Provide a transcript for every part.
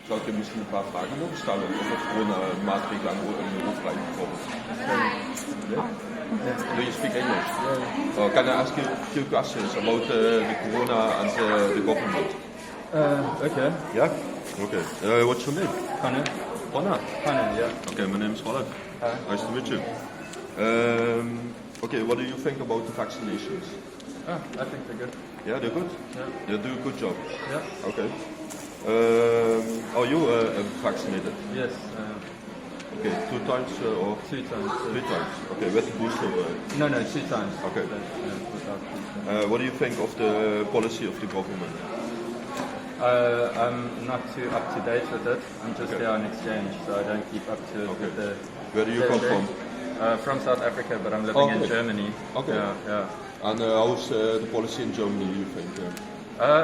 Zou ik je misschien een paar vragen mogen stellen over coronamaatregelen en overheid bijvoorbeeld? Do you speak English? Can I ask you a few questions about the corona and the government? Okay. Yeah? Okay. What's your name? Connor. Connor? Connor, yeah. Okay, my name is Rolf. Nice to meet you. Okay, what do you think about the vaccinations? I think they're good. Yeah, they're good? Yeah. They do a good job? Yeah. Okay. Are you vaccinated? Yes. Okay, 2 times or? 2 times. 3 times. Okay, with the booster? No, 2 times. Okay. Without booster. What do you think of the policy of the government? I'm not too up to date with it. I'm just here on exchange, so I don't keep up to it with the... Where do you come from? From South Africa, but I'm living in Germany. Okay. Yeah. And how's the policy in Germany, you think?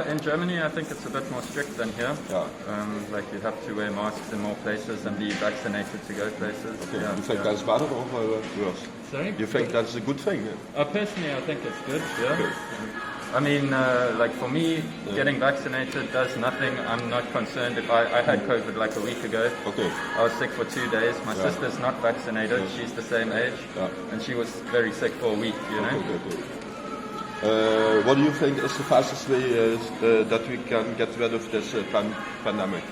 In Germany, I think it's a bit more strict than here. Yeah. Like you have to wear masks in more places and be vaccinated to go places. Okay. Yeah, you think that's better or worse? Sorry? You think that's a good thing? Personally, I think it's good. Yeah. Okay. I mean, like for me, getting vaccinated does nothing. I'm not concerned. If I had COVID like a week ago. Okay. I was sick for 2 days. My sister's not vaccinated. She's the same age, and she was very sick for a week. You know. Okay. What do you think is the fastest way that we can get rid of this pandemic?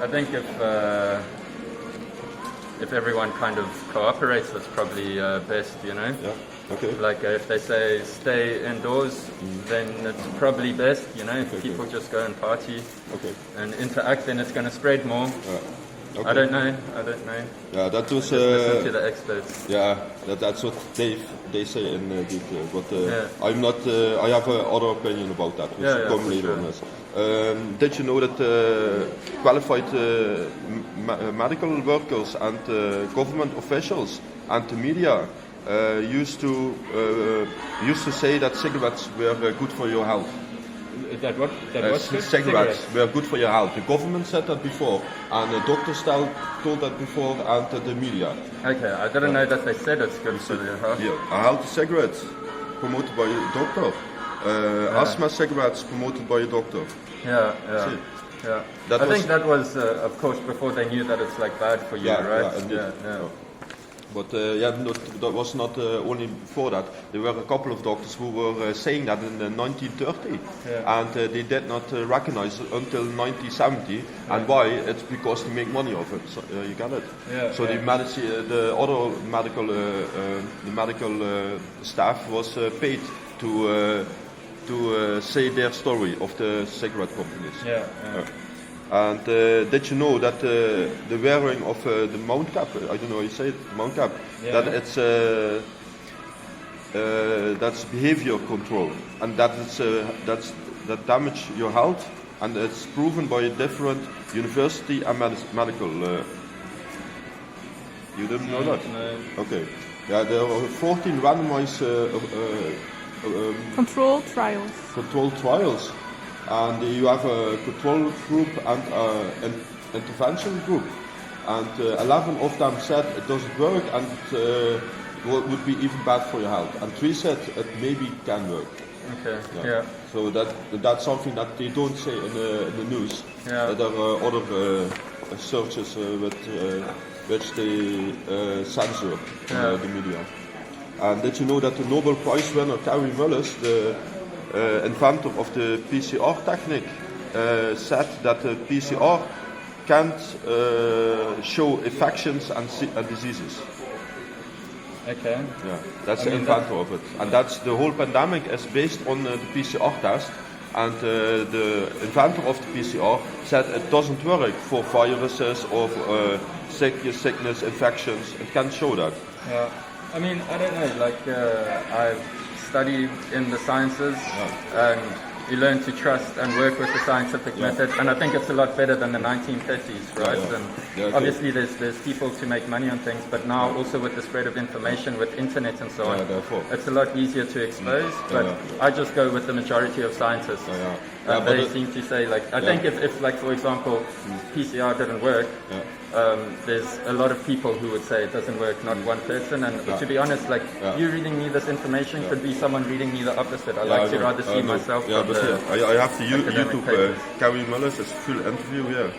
I think if everyone kind of cooperates, that's probably best, you know. Yeah. Okay. Like if they say stay indoors, then it's probably best, you know. If people just go and party and interact, then it's going to spread more. Okay. I don't know. Yeah, that was. Just listen to the experts. Yeah, that's what they say in detail. But I'm not. I have another opinion about that. We should come later on this. Did you know that qualified medical workers and government officials and the media used to say that cigarettes were good for your health? That what? Cigarettes were good for your health. The government said that before, and the doctors told that before, and the media. Okay, I didn't know that they said it's good for your health. Yeah, a healthy cigarettes promoted by a doctor. Asthma cigarettes promoted by a doctor. Yeah. I think that was, of course, before they knew that it's like bad for you, right? Yeah. But that was not only before that. There were a couple of doctors who were saying that in 1930, and they did not recognize it until 1970. And why? It's because they make money off it. So, you get it. Yeah, so the other medical staff was paid to say their story of the cigarette companies. Yeah. And did you know that the wearing of the mount cap, I don't know how you say it, mount cap, that it's that's behavior control, and that damage your health, and it's proven by a different university and medical. You didn't know that? No. Okay. Yeah, there are 14 randomized controlled trials. And you have a control group and an intervention group, and 11 of them said it doesn't work and it would be even bad for your health, and 3 said it maybe can work. Okay. Yeah. So that's something that they don't say in the news. Yeah. There are other searches which they censor in the media. And did you know that the Nobel Prize winner Gary Mullis, the inventor of the PCR technique, said that the PCR can't show infections and diseases. Okay. Yeah, that's the inventor of it, and that's the whole pandemic is based on the PCR test. And the inventor of the PCR said it doesn't work for viruses or sickness, infections. It can't show that. Yeah. I mean, I don't know. Like I've studied in the sciences, and you learn to trust and work with the scientific method, and I think it's a lot better than the 1930s, right? And obviously there's people to make money on things, but now also with the spread of information with internet and so on, it's a lot easier to expose, but I just go with the majority of scientists. They seem to say, like, I think if like, for example, PCR didn't work, there's a lot of people who would say it doesn't work, not one person. And to be honest, like, you reading me this information could be someone reading me the opposite. I like to rather see myself. But but I have the YouTube Gary Mullis, it's full interview here.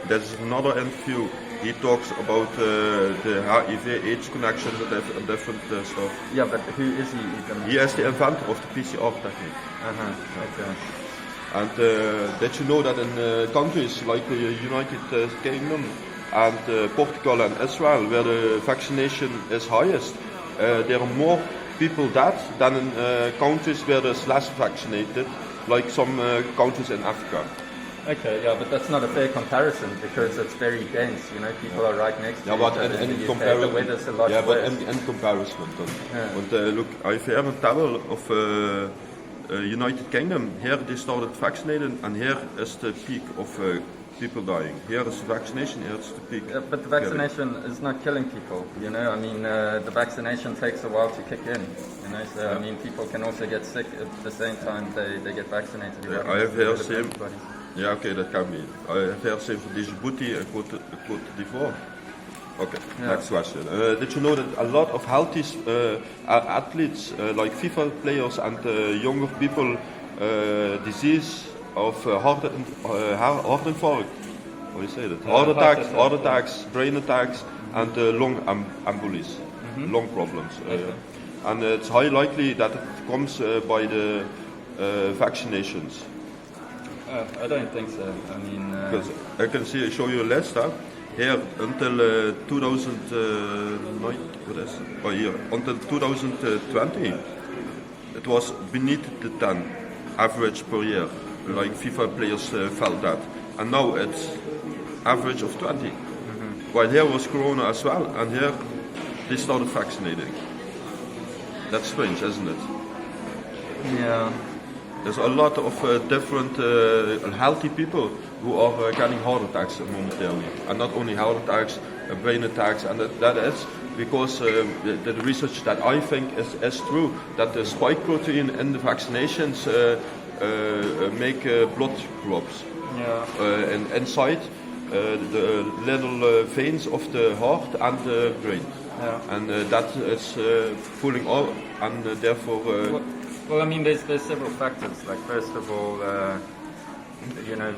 There's another interview. He talks about the HIV/AIDS connections and different stuff. Yeah, but who is he even? He is the inventor of the PCR technique. Okay. And did you know that in countries like the United Kingdom and Portugal and Israel, where the vaccination is highest, there are more people dead than in countries where there's less vaccinated, like some countries in Africa. Okay, yeah, but that's not a fair comparison because it's very dense. You know, people are right next to each other. In comparison, the weather's a lot but worse. in comparison, look, I've heard a table of United Kingdom. Here they started vaccinating, and here is the peak of people dying. Here is vaccination. Here is the peak. Yeah, but the vaccination is not killing people. You know, I mean, the vaccination takes a while to kick in. You know, so I mean, people can also get sick at the same time they get vaccinated. I have heard same. Yeah, okay, that can be. I have heard same for Djibouti and Côte d'Ivoire. Okay, next question. Did you know that a lot of healthy athletes, like FIFA players and younger people, disease of heart infarct? How do you say that? Heart attacks, brain attacks, and lung embolies, lung problems. And it's highly likely that it comes by the vaccinations. I don't think so. I mean, because I can show you a list. Here until 2020, it was beneath the 10 average per year. Like FIFA players felt that, and now it's average of 20. While here was Corona as well, and here they started vaccinating. That's strange, isn't it? Yeah. There's a lot of different healthy people who are getting heart attacks momentarily, and not only heart attacks, brain attacks, and that is because the research that I think is true, that the spike protein in the vaccinations make blood clots. Yeah. And inside the little veins of the heart and the brain. Yeah. And that is pulling out, and therefore. Well, I mean, there's several factors. Like, first of all, you know,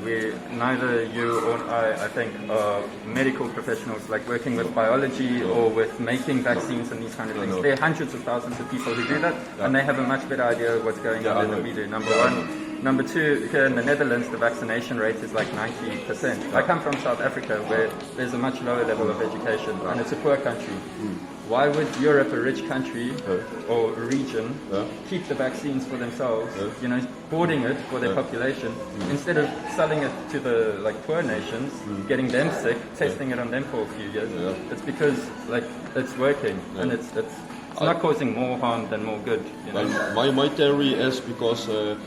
neither you or I think, are medical professionals, like working with biology or with making vaccines and these kind of things. There are hundreds of thousands of people who do that, and they have a much better idea of what's going on than we do, number one. Number two, here in the Netherlands, the vaccination rate is like 90%. I come from South Africa, where there's a much lower level of education, and it's a poor country. Why would Europe, a rich country or region, keep the vaccines for themselves, you know, hoarding it for their population, instead of selling it to the poor nations, getting them sick, testing it on them for a few years? It's because it's working, and it's not causing more harm than more good. You know? My theory is because the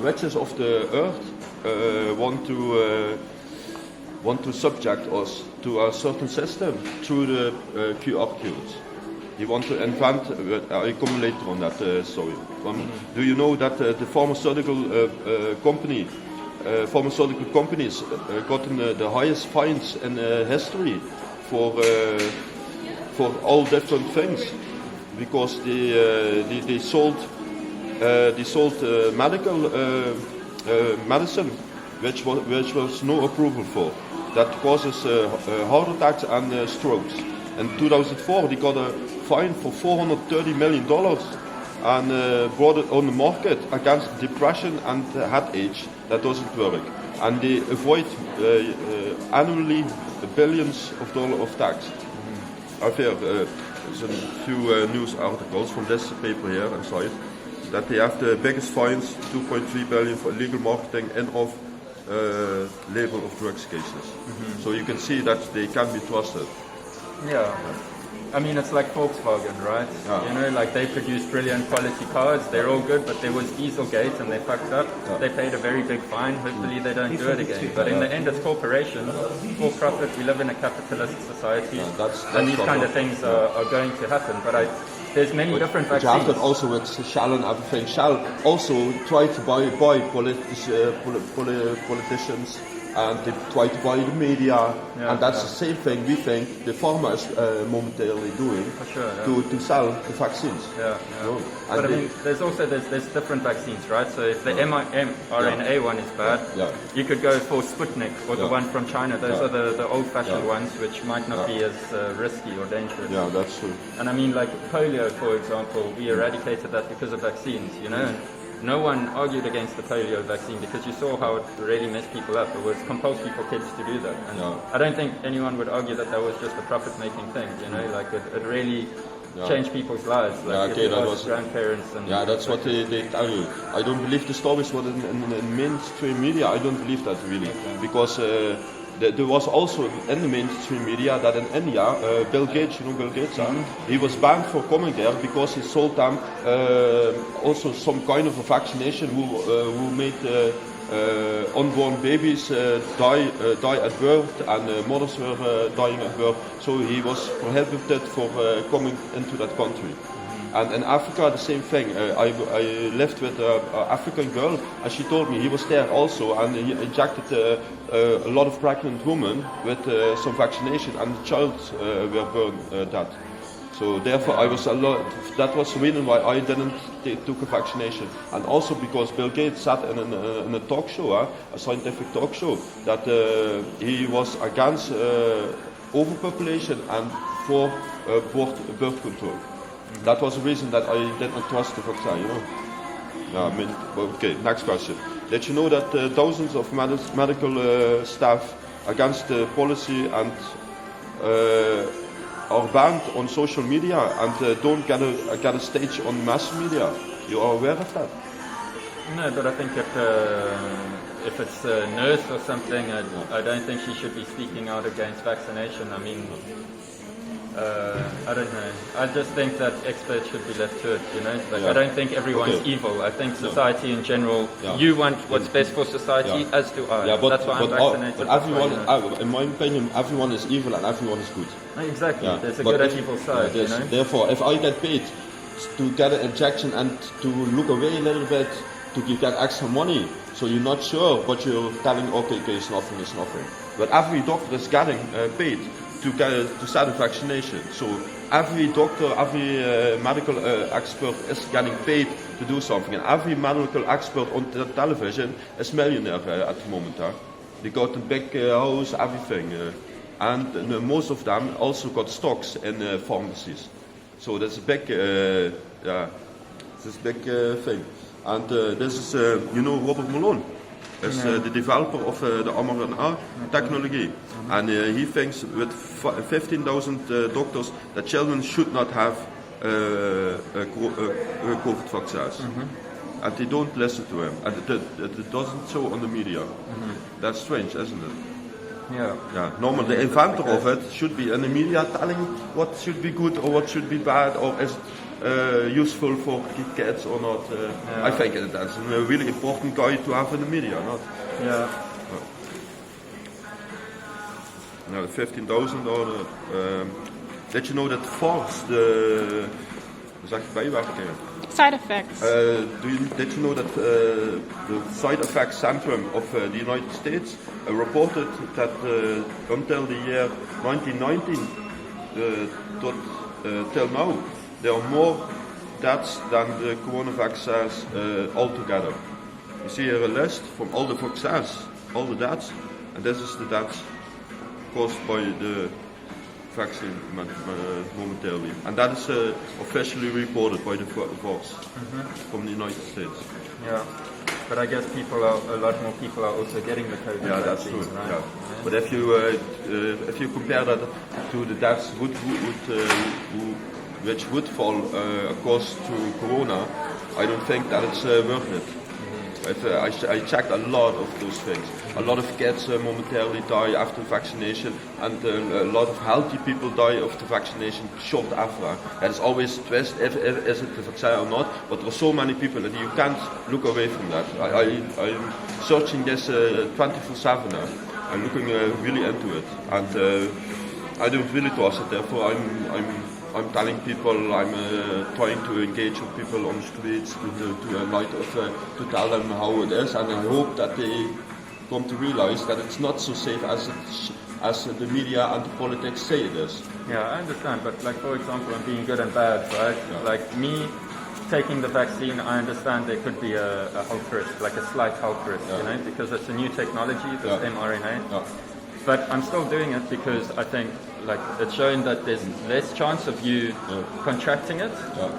riches of the earth want to subject us to a certain system through the QR codes. They want to invent. I come later on that story. Do you know that the pharmaceutical companies gotten the highest fines in history for all different things, because they sold medical medicine which was no approval for, that causes heart attacks and strokes. In 2004 they got a fine for $430 million and brought it on the market against depression and headache. That doesn't work, and they avoid annually billions of dollars of tax. I've heard there's a few news articles from this paper here inside that they have the biggest fines, 2.3 billion for illegal marketing and of label of drugs cases. So you can see that they can be trusted. Yeah. I mean, it's like Volkswagen, right? You know, like they produce brilliant quality cars, they're all good, but there was Dieselgate and they fucked up. They paid a very big fine, hopefully they don't do it again. But in the end, it's corporations, for profit. We live in a capitalist society, and these kind of things are going to happen. But there's many different vaccines. You have that also with Shell and everything. Shell also tried to buy politicians and they try to buy the media, and that's the same thing we think the farmer is momentarily doing to sell the vaccines. But I mean, there's different vaccines, right? So if the mRNA one is bad, you could go for Sputnik or the one from China. Those are the old-fashioned ones, which might not be as risky or dangerous. Yeah, that's true. And I mean, like polio, for example, we eradicated that because of vaccines, you know. And no one argued against the polio vaccine because you saw how it really messed people up. It was compulsory for kids to do that. And I don't think anyone would argue that was just a profit-making thing, you know, like it really changed people's lives. Like that was grandparents and that's what they tell you. I don't believe the stories were in mainstream media. I don't believe that really, because there was also in the mainstream media that in India, Bill Gates, you know Bill Gates, he was banned for coming there because he sold them also some kind of a vaccination who made unborn babies die at birth, and mothers were dying at birth. So he was prohibited for coming into that country. And in Africa, the same thing. I lived with an African girl, and she told me he was there also, and he injected a lot of pregnant women with some vaccination, and the child were burned dead. So therefore, that was the reason why I didn't took a vaccination, and also because Bill Gates said in a talk show, a scientific talk show, that he was against overpopulation and for birth control. That was the reason that I did not trust the vaccine, you know. Okay, next question. Did you know that thousands of medical staff against the policy and are banned on social media and don't get a stage on mass media? You are aware of that? No, but I think if it's a nurse or something, I don't think she should be speaking out against vaccination. I mean, I don't know. I just think that experts should be left to it, you know. Like, I don't think everyone's evil. I think society in general, you want what's best for society, as do I. That's why I'm vaccinated. But everyone, in my opinion, everyone is evil and everyone is good. Exactly. There's a good and evil side, you know. Therefore, if I get paid to get an injection and to look away a little bit, to get extra money, so you're not sure, but you're telling, okay, it's nothing. But every doctor is getting paid to start a vaccination. So every doctor, every medical expert is getting paid to do something. And every medical expert on the television is millionaire at the moment. They got a big house, everything. And most of them also got stocks in pharmacies. So that's a big, thing. And this is, Robert Malone. Is the developer of the mRNA technology, and he thinks with 15,000 doctors that children should not have COVID vaccines, and they don't listen to him, and it doesn't show on the media. That's strange, isn't it? Yeah. Normally, the inventor of it should be in the media telling what should be good or what should be bad, or is useful for kids or not. I think that's a really important guy to have in the media, not? Now, 15,000 or did you know that force side effects? Did you know that the side effects centrum of the United States reported that until the year 1919 till now, there are more deaths than the corona vaccines altogether. You see here a list from all the vaccines, all the deaths, and this is the deaths caused by the vaccine momentarily. And that is officially reported by the force from the United States. Yeah, but I guess a lot more people are also getting the COVID vaccine. That's true. Right? Yeah. But if you compare that to the deaths which would fall cost to corona, I don't think that it's worth it. I checked a lot of those things. A lot of kids momentarily die after vaccination, and a lot of healthy people die of the vaccination short after. That is always a twist, is it the vaccine or not, but there are so many people that you can't look away from that. I'm searching this 24/7 now. I'm looking really into it, and I don't really trust it. Therefore, I'm telling people, I'm trying to engage with people on the streets to tell them how it is, and I hope that they come to realize that it's not so safe as the media and the politics say it is. Yeah, I understand, but like for example, I'm being good and bad, right? Yeah. Like me taking the vaccine, I understand there could be a health risk, like a slight health risk, you know, because it's a new technology, this mRNA. Yeah. But I'm still doing it because I think like it's showing that there's less chance of you contracting it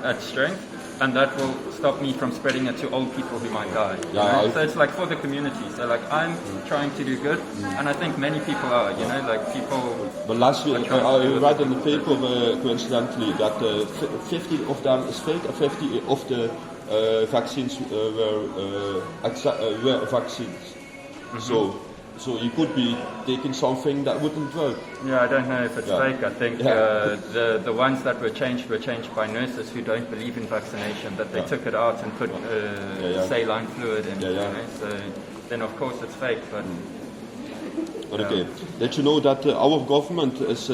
at strength, and that will stop me from spreading it to old people who might die. Yeah, you know? So it's like for the community. So like I'm trying to do good, and I think many people are. You know, like people. But last week I read in the paper coincidentally that 50 of them is fake, and 50 of the vaccines were vaccines. So you could be taking something that wouldn't work. Yeah, I don't know if it's fake. I think the ones that were changed by nurses who don't believe in vaccination, that they took it out and put saline fluid in. You know? So then of course it's fake. But okay, did you know that our government is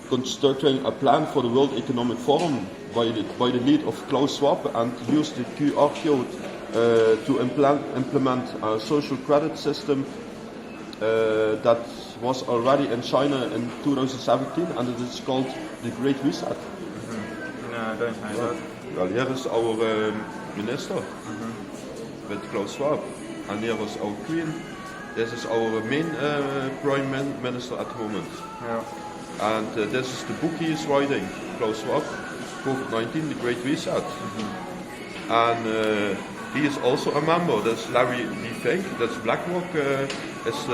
constructing a plan for the World Economic Forum by the lead of Klaus Schwab, and use the QR code to implement a social credit system that was already in China in 2017, and it is called the Great Reset. No, I don't know that. Well, here is our minister with Klaus Schwab, and here is our queen. This is our main prime minister at the moment. Yeah. And this is the book he is writing, Klaus Schwab, COVID-19, the Great Reset. And he is also a member. That's Larry D. Fink. That's BlackRock. Is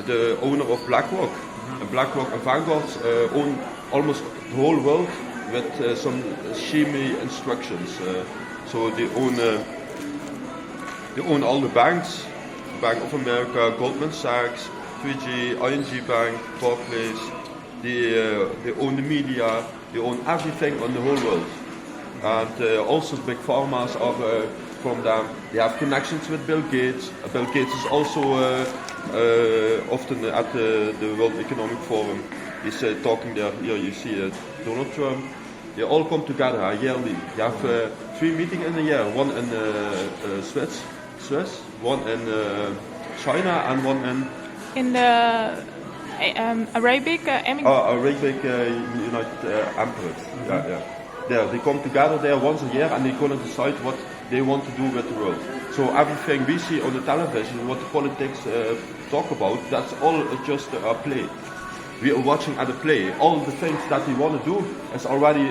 the owner of BlackRock. And BlackRock and Vanguard own almost the whole world with some shady instructions. So they own all the banks: Bank of America, Goldman Sachs, 3G, ING Bank, Barclays. They own the media. They own everything on the whole world. And also big pharmas are from them. They have connections with Bill Gates. Bill Gates is also often at the World Economic Forum. He's talking there. Here you see Donald Trump. They all come together yearly. You have 3 meetings in a year. One in Swiss, one in China, and one in the Arabic Arabic United Emirates. There, they come together there once a year, and they're going to decide what they want to do with the world. So everything we see on the television, what the politics talk about, that's all just a play. We are watching at a play. All the things that they want to do is already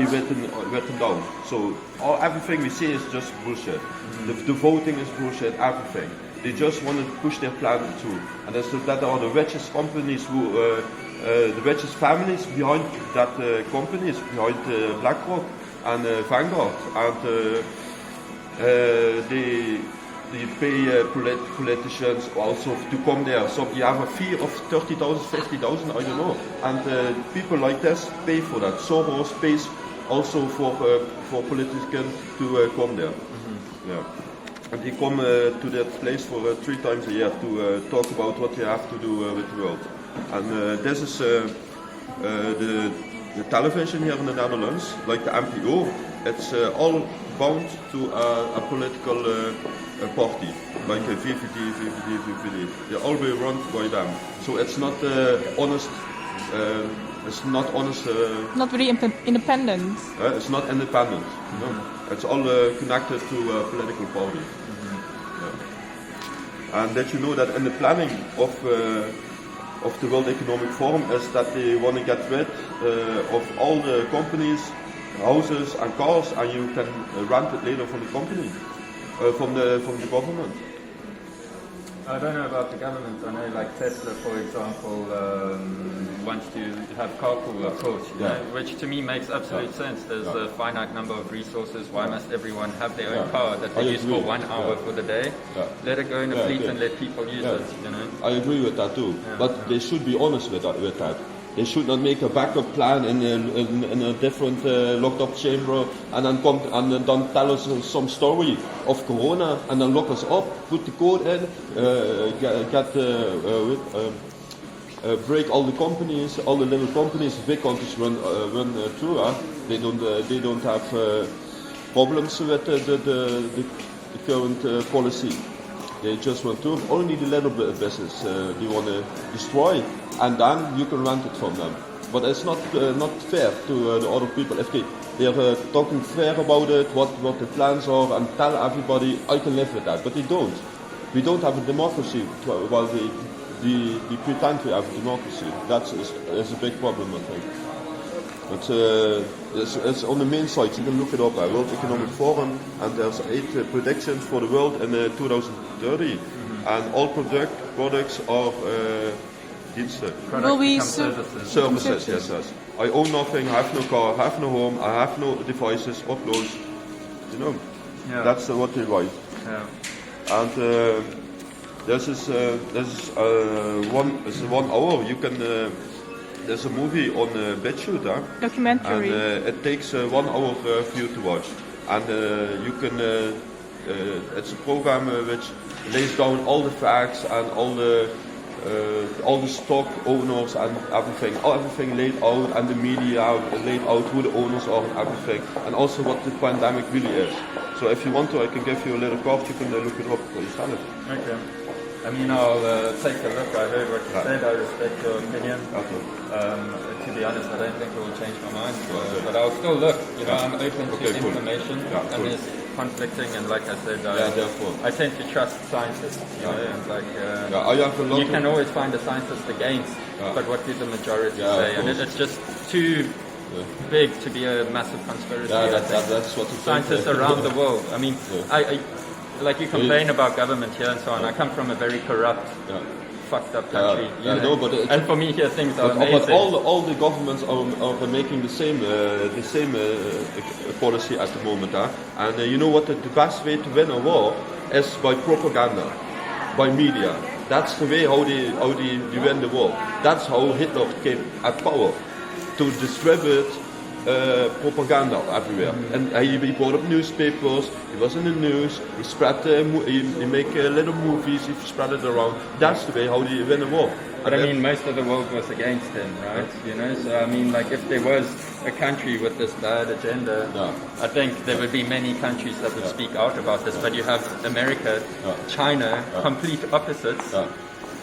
written down. So everything we see is just bullshit. The voting is bullshit. Everything. They just want to push their plan through, and that are the richest companies who. The richest families behind that companies, behind BlackRock and Vanguard, and they pay politicians also to come there. So you have a fee of 30,000, 50,000, I don't know, and people like this pay for that. Soros pays also for politicians to come there. Yeah. And they come to that place for 3 times a year to talk about what they have to do with the world. And this is the television here in the Netherlands, like the NPO. It's all bound to a political party, like a VVD. They all be run by them. So it's not honest. It's not honest. Not really independent. It's not independent. No. It's all connected to a political party. Yeah. And that you know that in the planning of the World Economic Forum is that they want to get rid of all the companies, houses and cars, and you can rent it later from the company, from the government. I don't know about the government. I know like Tesla, for example, wants to have carpool approach, know, which to me makes absolute sense. There's a finite number of resources. Why must everyone have their own car that they use for 1 hour for the day? Let it go in a fleet and let people use it. You know? I agree with that too. But they should be honest with that. They should not make a backup plan in a different locked up chamber and then tell us some story of Corona and then lock us up, put the code in, break all the companies, all the little companies. Big companies run through. They don't have problems with the current policy. They just want to only the little bit of business they want to destroy, and then you can rent it from them. But it's not fair to the other people if they're talking fair about it, what the plans are, and tell everybody I can live with that. But they don't. We don't have a democracy while we pretend we have a democracy. That is a big problem, I think. But it's on the main site. You can look it up. World Economic Forum, and there's 8 predictions for the world in 2030, and all products are diensten. Will we Services, yes. I own nothing. I have no car. I have no home. I have no devices or clothes. You know, that's what they write. Yeah. And this is 1 hour. You can. There's a movie on BitChute, documentary, and it takes 1 hour for you to watch. And you can. It's a program which lays down all the facts and all the stock owners and everything laid out, and the media laid out who the owners are and everything, and also what the pandemic really is. So if you want to, I can give you a little card. You can look it up for yourself. Okay. I mean, I'll take a look. I heard what you said. I respect your opinion. Okay. To be honest, I don't think it will change my mind. But I'll still look. You know, I'm open to information. Yeah, and there's conflicting, and like I said, therefore. I tend to trust scientists. You know, and like I have a lot you can always find a scientist against, but what did the majority say? And it's just too big to be a massive conspiracy. That's what scientists around the world. I mean, I like you complain about government here and so on. I come from a very corrupt, fucked up country. And for me here things are amazing. But all the governments are making the same policy at the moment. And you know what? The best way to win a war is by propaganda, by media. That's the way how they win the war. That's how Hitler came at power, to distribute propaganda everywhere. And he brought up newspapers. He was in the news. He spread. He make little movies. He spread it around. That's the way how they win a war. But I mean, most of the world was against him, right? You know, so I mean, like, if there was a country with this bad agenda, I think there would be many countries that would speak out about this. But you have America, China, complete opposites.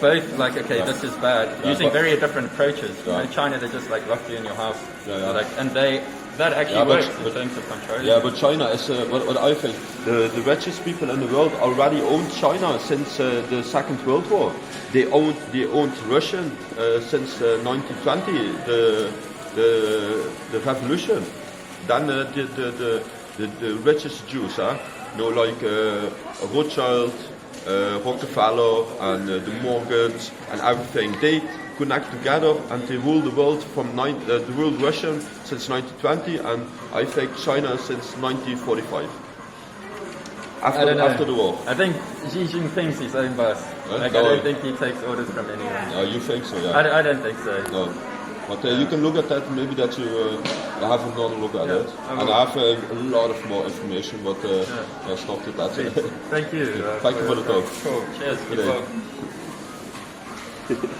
Both like, okay, this is bad, using very different approaches. You know, China, they just like lock you in your house, like, and that actually works in terms of control. Yeah, but China is what I think. The richest people in the world already owned China since the Second World War. They owned Russian since 1920, the revolution. Then the richest Jews, like Rothschild, Rockefeller, and the Morgans and everything. They connect together and they rule the world they ruled Russia since 1920, and I think China since 1945. After the war. I think Xi Jinping thinks his own boss. I don't think he takes orders from anyone. No, you think so? Yeah. I don't think so. No. But you can look at that, maybe that you have another look at it. And I have a lot of more information, but that's not too bad. Thank you. Thank you for the talk. Cool. Cheers. Good luck.